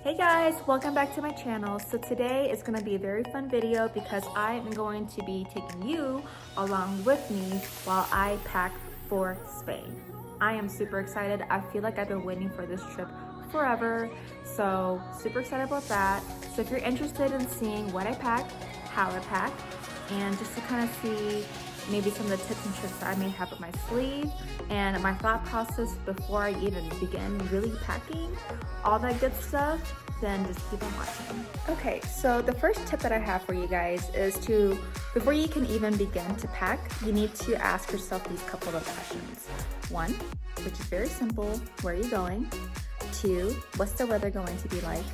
Hey guys, welcome back to my channel. So today is going to be a very fun video because I am going to be taking you along with me while I pack for Spain. I am super excited. I feel like I've been waiting for this trip forever, so super excited about that. So if you're interested in seeing what I pack, how I pack, and just to kind of see maybe some of the tips and tricks that I may have up my sleeve and my thought process before I even begin really packing, all that good stuff, then just keep on watching. Okay, so the first tip that I have for you guys is to, before you can even begin to pack, you need to ask yourself these couple of questions. 1, which is very simple, where are you going? 2, what's the weather going to be like?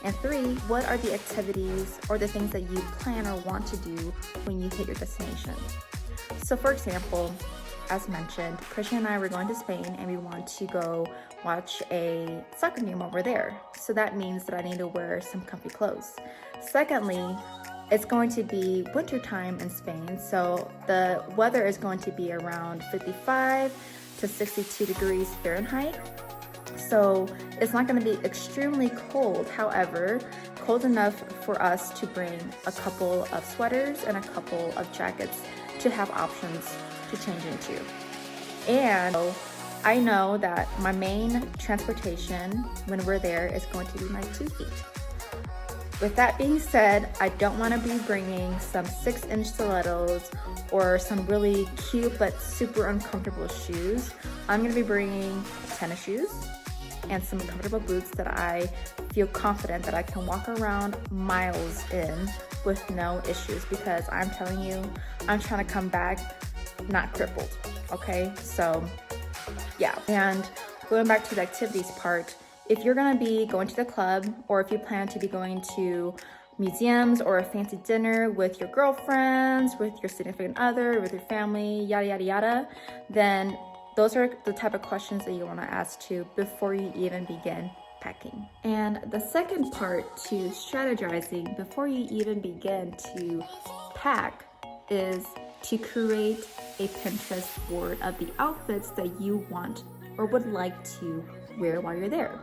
And 3, what are the activities or the things that you plan or want to do when you hit your destination? So for example, as mentioned, Christian and I were going to Spain and we want to go watch a soccer game while we're there. So that means that I need to wear some comfy clothes. Secondly, it's going to be winter time in Spain, so the weather is going to be around 55 to 62 degrees Fahrenheit. So it's not going to be extremely cold, however, cold enough for us to bring a couple of sweaters and a couple of jackets to have options to change into. And I know that my main transportation when we're there is going to be my 2 feet. With that being said, I don't want to be bringing some 6-inch stilettos or some really cute but super uncomfortable shoes. I'm going to be bringing tennis shoes and some comfortable boots that I feel confident that I can walk around miles in with no issues, because I'm telling you, I'm trying to come back not crippled, okay? So yeah, and going back to the activities part, if you're gonna be going to the club, or if you plan to be going to museums or a fancy dinner with your girlfriends, with your significant other, with your family, yada yada yada, then those are the type of questions that you want to ask to before you even begin packing. And the second part to strategizing before you even begin to pack is to create a Pinterest board of the outfits that you want or would like to wear while you're there,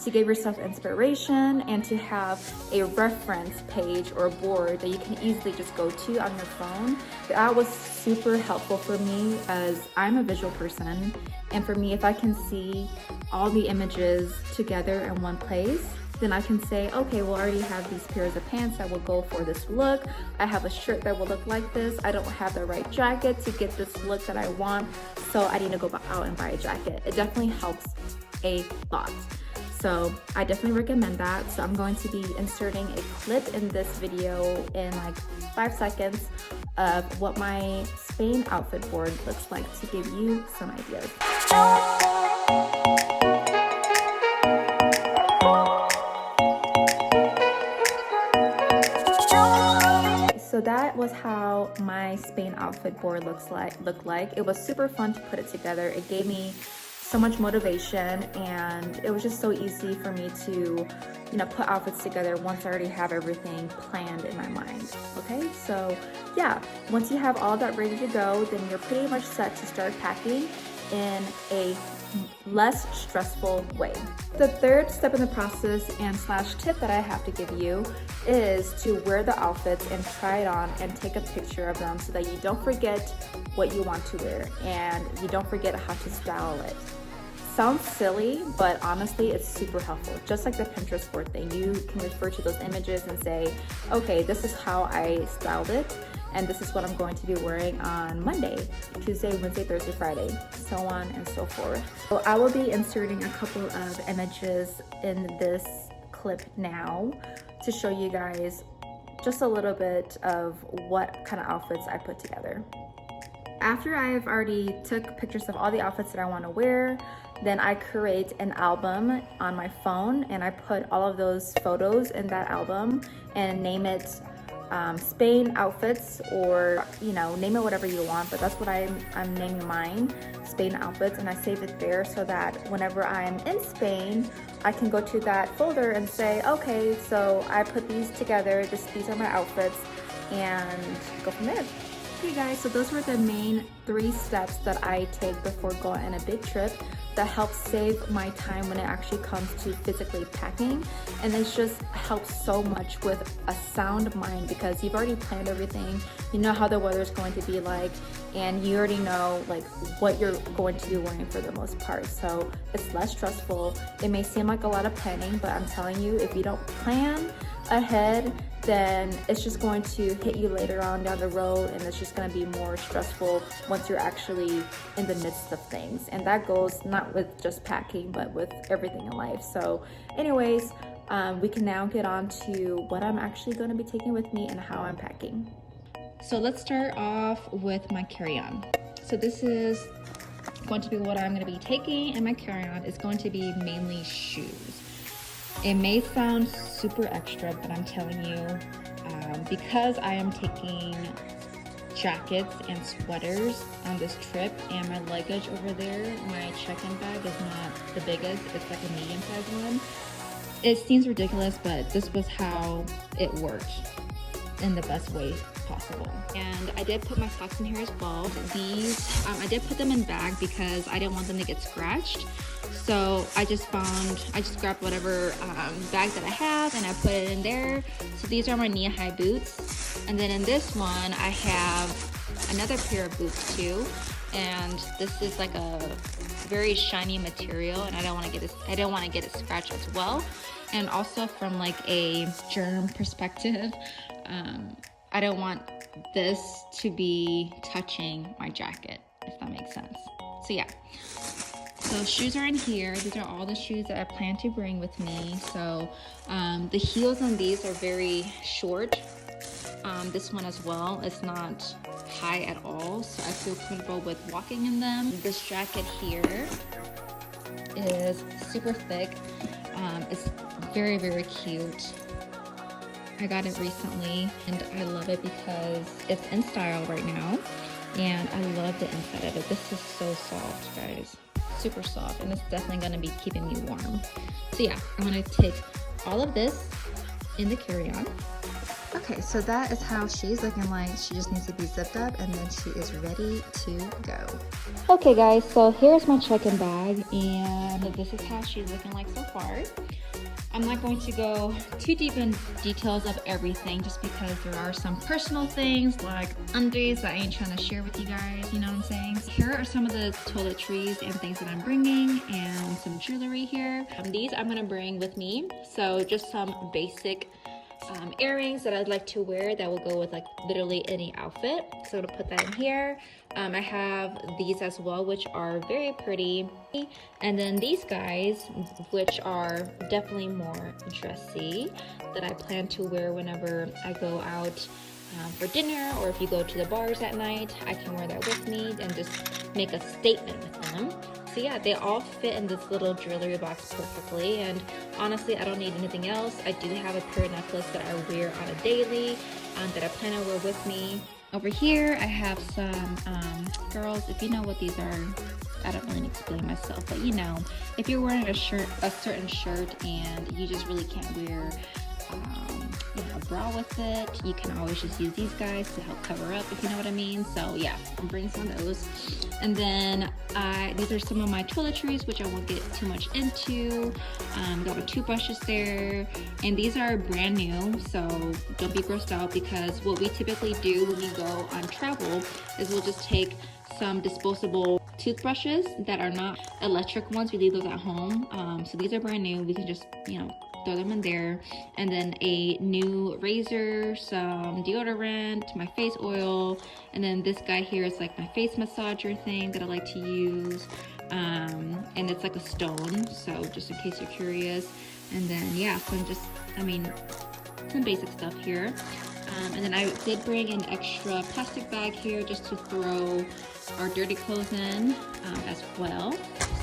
to give yourself inspiration and to have a reference page or board that you can easily just go to on your phone. That was super helpful for me as I'm a visual person, and for me, if I can see all the images together in one place, then I can say, okay, well, I already have these pairs of pants that will go for this look. I have a shirt that will look like this. I don't have the right jacket to get this look that I want, so I need to go out and buy a jacket. It definitely helps a lot. So I definitely recommend that. So I'm going to be inserting a clip in this video in like 5 seconds of what my Spain outfit board looks like to give you some ideas. So that was how my Spain outfit board looked like. It was super fun to put it together. It gave me so much motivation, and it was just so easy for me to, put outfits together once I already have everything planned in my mind. Okay, so yeah, once you have all that ready to go, then you're pretty much set to start packing in a less stressful way. The third step in the process and / tip that I have to give you is to wear the outfits and try it on and take a picture of them so that you don't forget what you want to wear and you don't forget how to style it. Sounds silly, but honestly, it's super helpful. Just like the Pinterest board thing, you can refer to those images and say, okay, this is how I styled it, and this is what I'm going to be wearing on Monday, Tuesday, Wednesday, Thursday, Friday, so on and so forth. So I will be inserting a couple of images in this clip now to show you guys just a little bit of what kind of outfits I put together. After I have already took pictures of all the outfits that I want to wear, then I create an album on my phone and I put all of those photos in that album and name it Spain outfits, or name it whatever you want, but that's what I'm naming mine, Spain outfits, and I save it there so that whenever I'm in Spain, I can go to that folder and say, okay, so I put these together, these are my outfits, and go from there. Hey guys, so those were the main 3 steps that I take before going on a big trip that helps save my time when it actually comes to physically packing. And it just helps so much with a sound mind because you've already planned everything. You know how the weather is going to be like, and you already know like what you're going to be wearing for the most part. So it's less stressful. It may seem like a lot of planning, but I'm telling you, if you don't plan ahead, then it's just going to hit you later on down the road, and it's just going to be more stressful once you're actually in the midst of things. And that goes not with just packing, but with everything in life. So anyways, we can now get on to what I'm actually going to be taking with me and how I'm packing. So let's start off with my carry-on. So this is going to be what I'm going to be taking in my carry-on. It's going to be mainly shoes. It may sound super extra, but I'm telling you, because I am taking jackets and sweaters on this trip, and my luggage over there, my check-in bag is not the biggest, it's like a medium-sized one. It seems ridiculous, but this was how it worked in the best way possible. And I did put my socks in here as well. These, I did put them in bag because I didn't want them to get scratched. So I just grabbed whatever bag that I have and I put it in there. So these are my knee-high boots. And then in this one, I have another pair of boots too. And this is like a very shiny material, and I don't want to get it scratched as well. And also from like a germ perspective, I don't want this to be touching my jacket, if that makes sense. So yeah. So shoes are in here. These are all the shoes that I plan to bring with me. So the heels on these are very short. This one as well. It's not high at all, so I feel comfortable with walking in them. This jacket here is super thick. It's very, very cute. I got it recently and I love it because it's in style right now, and I love the inside of it. This is so soft, guys. Super soft, and it's definitely going to be keeping me warm. So yeah, I'm going to take all of this in the carry-on. Okay, so that is how she's looking like. She just needs to be zipped up and then she is ready to go. Okay guys, so here's my check-in bag, and this is how she's looking like so far. I'm not going to go too deep in details of everything just because there are some personal things like undies that I ain't trying to share with you guys, you know what I'm saying? Here are some of the toiletries and things that I'm bringing, and some jewelry here. These I'm gonna bring with me, so just some basic earrings that I'd like to wear that will go with like literally any outfit. So I'm gonna put that in here. I have these as well, which are very pretty. And then these guys, which are definitely more dressy, that I plan to wear whenever I go out for dinner, or if you go to the bars at night, I can wear that with me and just make a statement with them. So yeah, they all fit in this little jewelry box perfectly, and honestly, I don't need anything else. I do have a pair of necklaces that I wear on a daily that I plan to wear with me. Over here, I have some, girls, if you know what these are, I don't really need to explain myself, but you know, if you're wearing a certain shirt and you just really can't wear you know, a bra with it, you can always just use these guys to help cover up, if you know what I mean. So yeah, I'm bringing some of those. And then these are some of my toiletries, which I won't get too much into. Got my toothbrushes there, and these are brand new, so don't be grossed out, because what we typically do when we go on travel is we'll just take some disposable toothbrushes that are not electric ones. We leave those at home. So these are brand new. We can just, you know, throw them in there. And then a new razor, some deodorant, my face oil, and then this guy here is like my face massager thing that I like to use. And it's like a stone, so just in case you're curious. And then yeah, some some basic stuff here. And then I did bring an extra plastic bag here just to throw our dirty clothes in as well.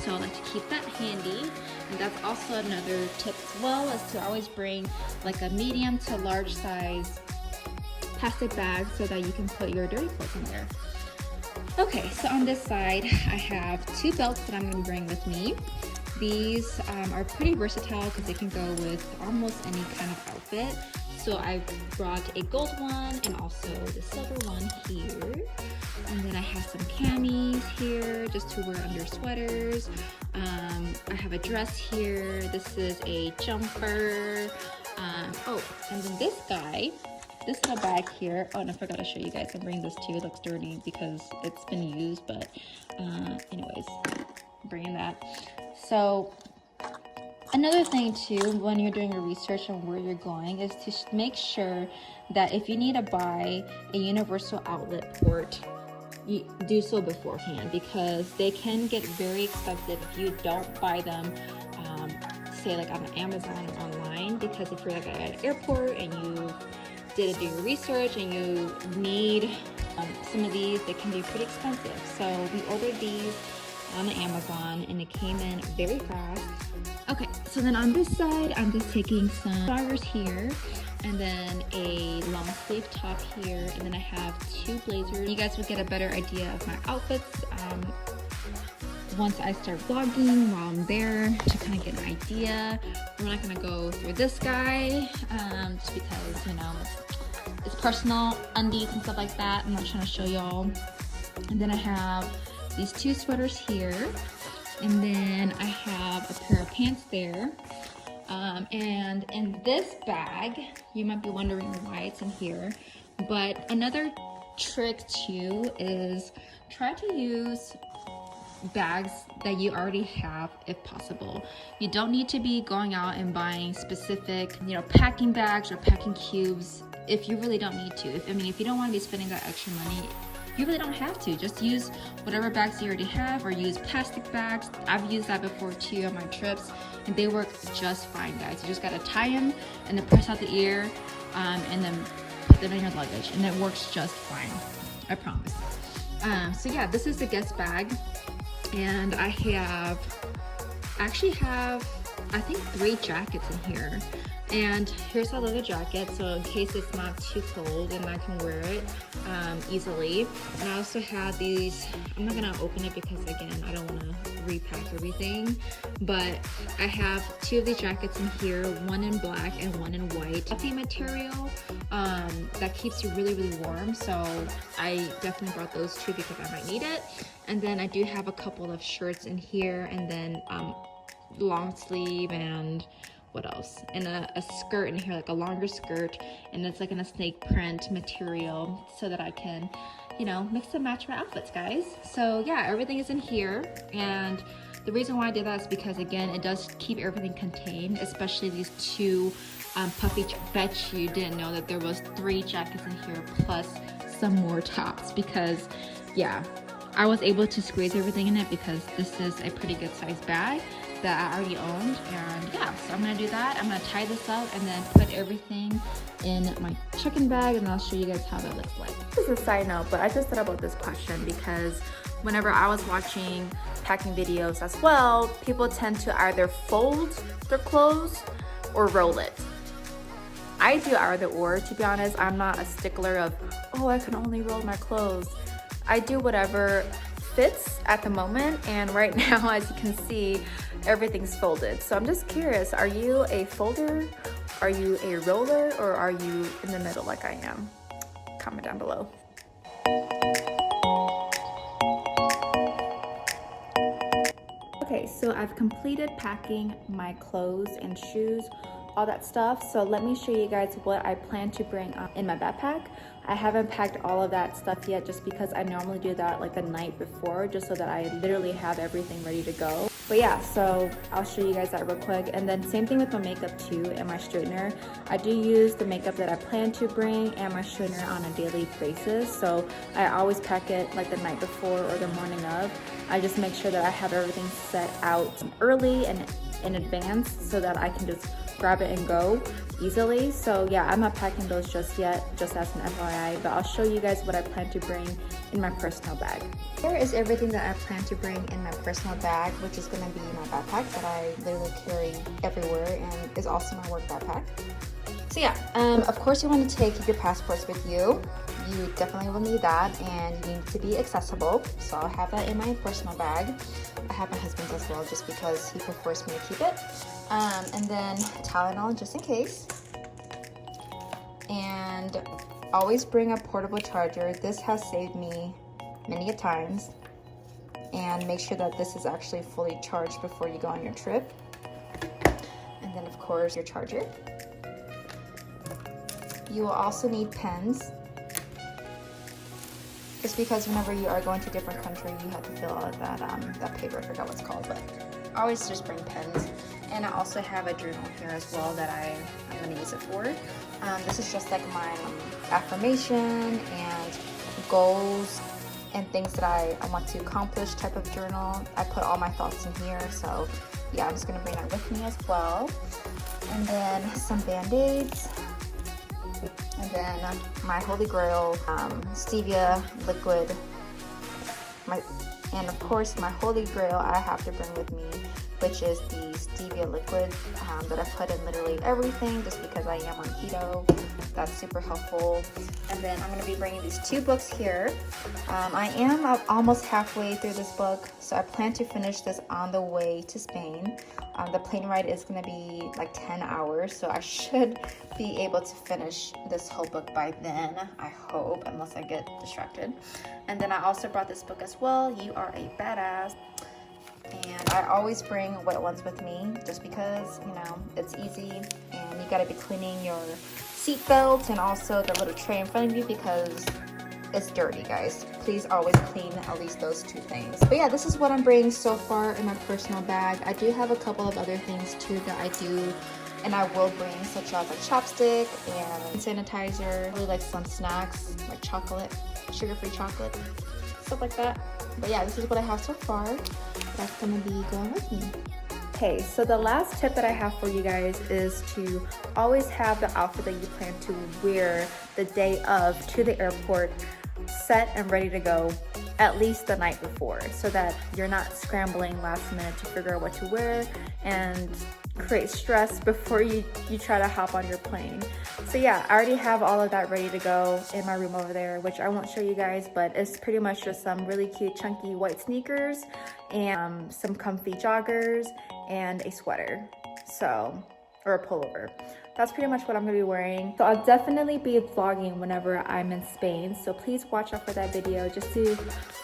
So I like to keep that handy. And that's also another tip as well, is to always bring like a medium to large size plastic bag so that you can put your dirty clothes in there. Okay, so on this side, I have 2 belts that I'm going to bring with me. These are pretty versatile because they can go with almost any kind of outfit. So I brought a gold one and also the silver one here. And then I have some camis here just to wear under sweaters. I have a dress here. This is a jumper. Oh, and then this guy, this little bag here. Oh, and I forgot to show you guys. I'm bringing this too. It looks dirty because it's been used, but anyways, bringing that. So another thing too, when you're doing your research on where you're going, is to make sure that if you need to buy a universal outlet port, you do so beforehand, because they can get very expensive if you don't buy them say like on Amazon or online, because if you're like at an airport and you didn't do your research and you need some of these, they can be pretty expensive. So we ordered these on Amazon and it came in very fast. Okay, so then on this side, I'm just taking some joggers here and then a long sleeve top here, and then I have two blazers. You guys will get a better idea of my outfits once I start vlogging while I'm there, to kind of get an idea. We're not gonna go through this guy just because, you know, it's personal undies and stuff like that. I'm not trying to show y'all. And then I have these two sweaters here, and then I have a pair of pants there. And in this bag, you might be wondering why it's in here, but another trick too is try to use bags that you already have if possible. You don't need to be going out and buying specific, you know, packing bags or packing cubes if you really don't need to. If you don't want to be spending that extra money, you really don't have to. Just use whatever bags you already have, or use plastic bags. I've used that before too on my trips, and they work just fine, guys. You just gotta tie them and then press out the ear and then put them in your luggage, and it works just fine, I promise. So yeah, this is the Guess bag, and I actually have I think 3 jackets in here. And here's how I love the jacket, so in case it's not too cold and I can wear it easily. And I also have these, I'm not gonna open it because again, I don't wanna repack everything, but I have 2 of these jackets in here, one in black and one in white. Fluffy material that keeps you really, really warm, so I definitely brought those 2 because I might need it. And then I do have a couple of shirts in here, and then long sleeve, and what else, and a skirt in here, like a longer skirt, and it's like in a snake print material, so that I can, you know, mix and match my outfits, guys. So yeah, everything is in here, and the reason why I did that is because, again, it does keep everything contained, especially these 2 puffy. Bet you didn't know that there was 3 jackets in here plus some more tops, because yeah, I was able to squeeze everything in it because this is a pretty good sized bag that I already owned. And yeah, so I'm gonna do that. I'm gonna tie this up and then put everything in my check-in bag, and I'll show you guys how that looks like. This is a side note, but I just thought about this question because whenever I was watching packing videos as well, people tend to either fold their clothes or roll it. I do either or, to be honest. I'm not a stickler of, oh, I can only roll my clothes. I do whatever fits at the moment, and right now, as you can see, everything's folded. So I'm just curious, are you a folder, are you a roller, or are you in the middle like I am? Comment down below. Okay, so I've completed packing my clothes and shoes, all that stuff. So let me show you guys what I plan to bring in my backpack. I haven't packed all of that stuff yet just because I normally do that like the night before, just so that I literally have everything ready to go. But yeah, so I'll show you guys that real quick. And then same thing with my makeup too and my straightener. I do use the makeup that I plan to bring and my straightener on a daily basis. So I always pack it like the night before or the morning of. I just make sure that I have everything set out early and in advance so that I can just grab it and go easily. So yeah, I'm not packing those just yet, just as an FYI, but I'll show you guys what I plan to bring in my personal bag. Here is everything that I plan to bring in my personal bag, which is going to be my backpack that I literally carry everywhere and is also my work backpack. So yeah, of course you want to take your passports with you. you definitely will need that, and you need to be accessible. So I'll have that in my personal bag. I have my husband's as well, just because he prefers me to keep it. And then Tylenol, just in case. And always bring a portable charger. This has saved me many a times. And make sure that this is actually fully charged before you go on your trip. And then of course your charger. You will also need pens, just because whenever you are going to a different country, you have to fill out that paper. I forgot what it's called, but always just bring pens. And I also have a journal here as well that I'm going to use it for. This is just like my affirmation and goals and things that I want to accomplish type of journal. I put all my thoughts in here, so yeah, I'm just going to bring that with me as well. And then some Band-Aids. And then my Holy Grail stevia liquid. And of course my Holy Grail I have to bring with me, which is the stevia liquid that I put in literally everything, just because I am on keto. That's super helpful. And then I'm going to be bringing these 2 books here. I am almost halfway through this book, so I plan to finish this on the way to Spain. The plane ride is going to be like 10 hours, so I should be able to finish this whole book by then, I hope, unless I get distracted. And then I also brought this book as well, You Are a Badass. And I always bring wet ones with me, just because, you know, it's easy, and you got to be cleaning your seatbelt and also the little tray in front of you, because it's dirty, guys. Please always clean at least those 2 things. But yeah, this is what I'm bringing so far in my personal bag. I do have a couple of other things too that I do and I will bring, such as a chopstick and sanitizer. I really like some snacks like chocolate, sugar-free chocolate, stuff like that. But yeah, this is what I have so far. That's gonna be going with me. Okay, so the last tip that I have for you guys is to always have the outfit that you plan to wear the day of to the airport set and ready to go at least the night before, so that you're not scrambling last minute to figure out what to wear and create stress before you try to hop on your plane. So yeah, I already have all of that ready to go in my room over there, which I won't show you guys, but it's pretty much just some really cute chunky white sneakers and some comfy joggers and a sweater, or a pullover. That's pretty much what I'm gonna be wearing. So I'll definitely be vlogging whenever I'm in Spain, so please watch out for that video just to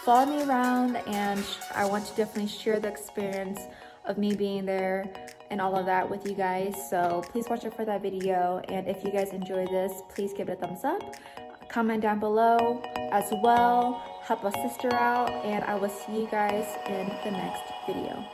follow me around, and I want to definitely share the experience of me being there and all of that with you guys. So please watch out for that video, and if you guys enjoy this, please give it a thumbs up, comment down below as well, help a sister out, and I will see you guys in the next video.